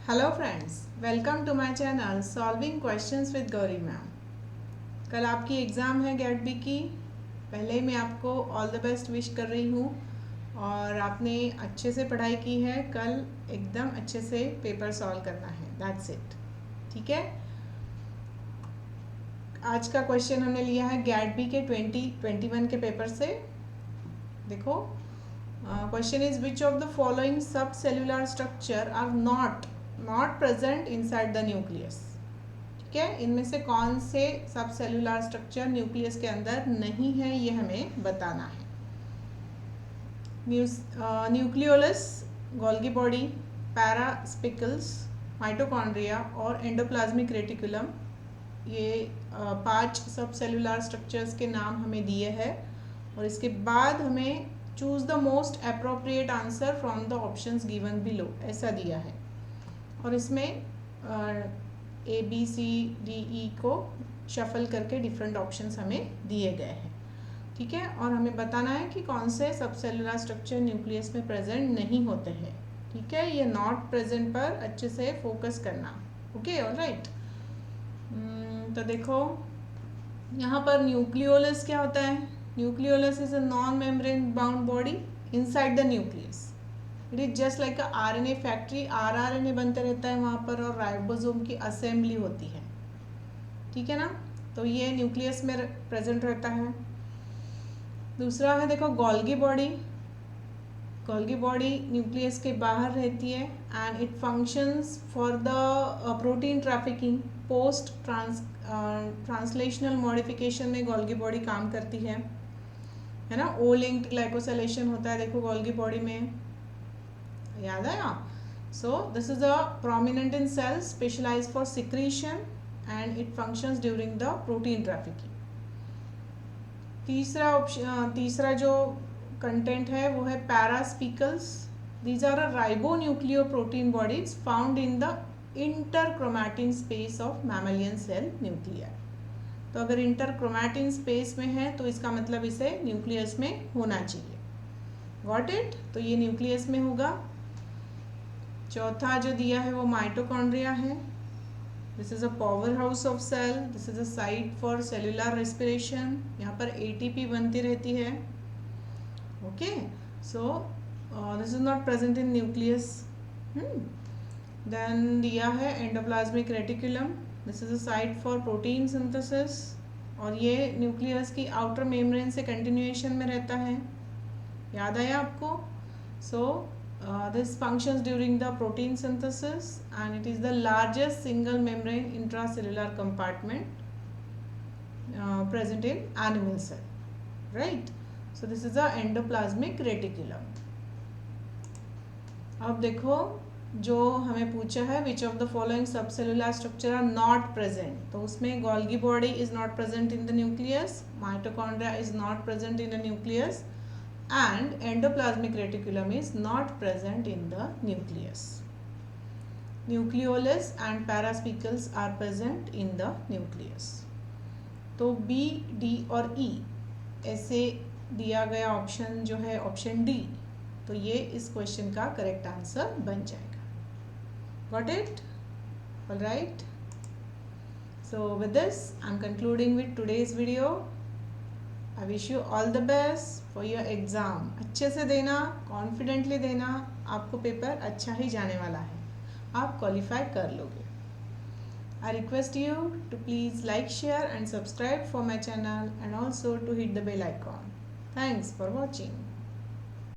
Hello friends, welcome to my channel solving questions with Gauri ma'am. कल आपकी exam है gate B की। पहले ही मैं आपको ऑल द बेस्ट विश कर रही हूँ और आपने अच्छे से पढ़ाई की है। कल एकदम अच्छे से पेपर सॉल्व करना है, दैट्स इट। ठीक है। आज का क्वेश्चन हमने लिया है गेट बी के 2021 के पेपर से। देखो, question is which of the following subcellular structure are not present inside the nucleus. ठीक है, इनमें से कौन से सब सेलुलर स्ट्रक्चर न्यूक्लियस के अंदर नहीं है, ये हमें बताना है। न्यूक्लियोलस, गोल्गी बॉडी, पैरास्पिकल्स, माइटोकॉन्ड्रिया और एंडोप्लाज्मिक रेटिकुलम, ये 5 सब सेलुलर स्ट्रक्चर्स के नाम हमें दिए हैं और इसके बाद हमें choose the most appropriate answer from the options given below, ऐसा दिया है। और इसमें A B C D E को शफल करके डिफरेंट ऑप्शंस हमें दिए गए हैं। ठीक है, और हमें बताना है कि कौन से सब सेलुलर स्ट्रक्चर न्यूक्लियस में प्रेजेंट नहीं होते हैं। ठीक है, ये नॉट प्रेजेंट पर अच्छे से फोकस करना। Okay, alright. तो देखो, यहाँ पर न्यूक्लियोलस क्या होता है। Nucleolus is a non membrane bound body inside the nucleus. It is just like a RNA factory, rRNA बनते रहता है वहाँ पर और राइबोसोम की असेंबली होती है। ठीक है ना, तो ये न्यूक्लियस में प्रेजेंट रहता है। दूसरा है, देखो, Golgi body. Golgi body nucleus के बाहर रहती है and it functions for the protein trafficking. Post translational modification में गोल्गी बॉडी काम करती है ना। ओ लिंक्ड ग्लाइकोसिलेशन होता है, देखो, गोल्गी बॉडी में, याद आया। So this is a prominent in cells, specialized for secretion and it functions during the protein trafficking. तीसरा जो कंटेंट है वो है paraspeckles. These are a ribonucleoprotein bodies found in the interchromatin space of mammalian cell nuclear. तो अगर इंटरक्रोमैटिन space में है तो इसका मतलब इसे न्यूक्लियस में होना चाहिए। गॉट इट, तो ये न्यूक्लियस में होगा। चौथा जो दिया है वो माइटोकॉन्ड्रिया है। This is a powerhouse of cell, this is a site for cellular respiration. यहाँ पर एटीपी बनती रहती है। Okay, so this is not present in nucleus. Then दिया है endoplasmic reticulum, this is a site for protein synthesis और ये nucleus की आउटर मेम्ब्रेन से कंटिन्यूएशन में रहता है। याद आया आपको। सो this functions during the protein synthesis and it is the largest single membrane intracellular compartment present in animal cell, right? So this is the endoplasmic reticulum. अब देखो, जो हमें पूछा है which of the following subcellular structure are not present, तो उसमें Golgi body is not present in the nucleus, mitochondria is not present in the nucleus and endoplasmic reticulum is not present in the nucleus. Nucleolus and paraspicles are present in the nucleus. तो B, D और E ऐसे दिया गया option जो है option D, तो ये इस क्वेश्चन का करेक्ट आंसर बन जाएगा। Got it? All right. So with this, I'm concluding with today's video. I wish you all the best for your exam. अच्छे से देना, कॉन्फिडेंटली देना, आपको पेपर अच्छा ही जाने वाला है, आप क्वालिफाई कर लोगे। I request you to please like, share and subscribe for my channel and also to hit the bell icon. Thanks for watching.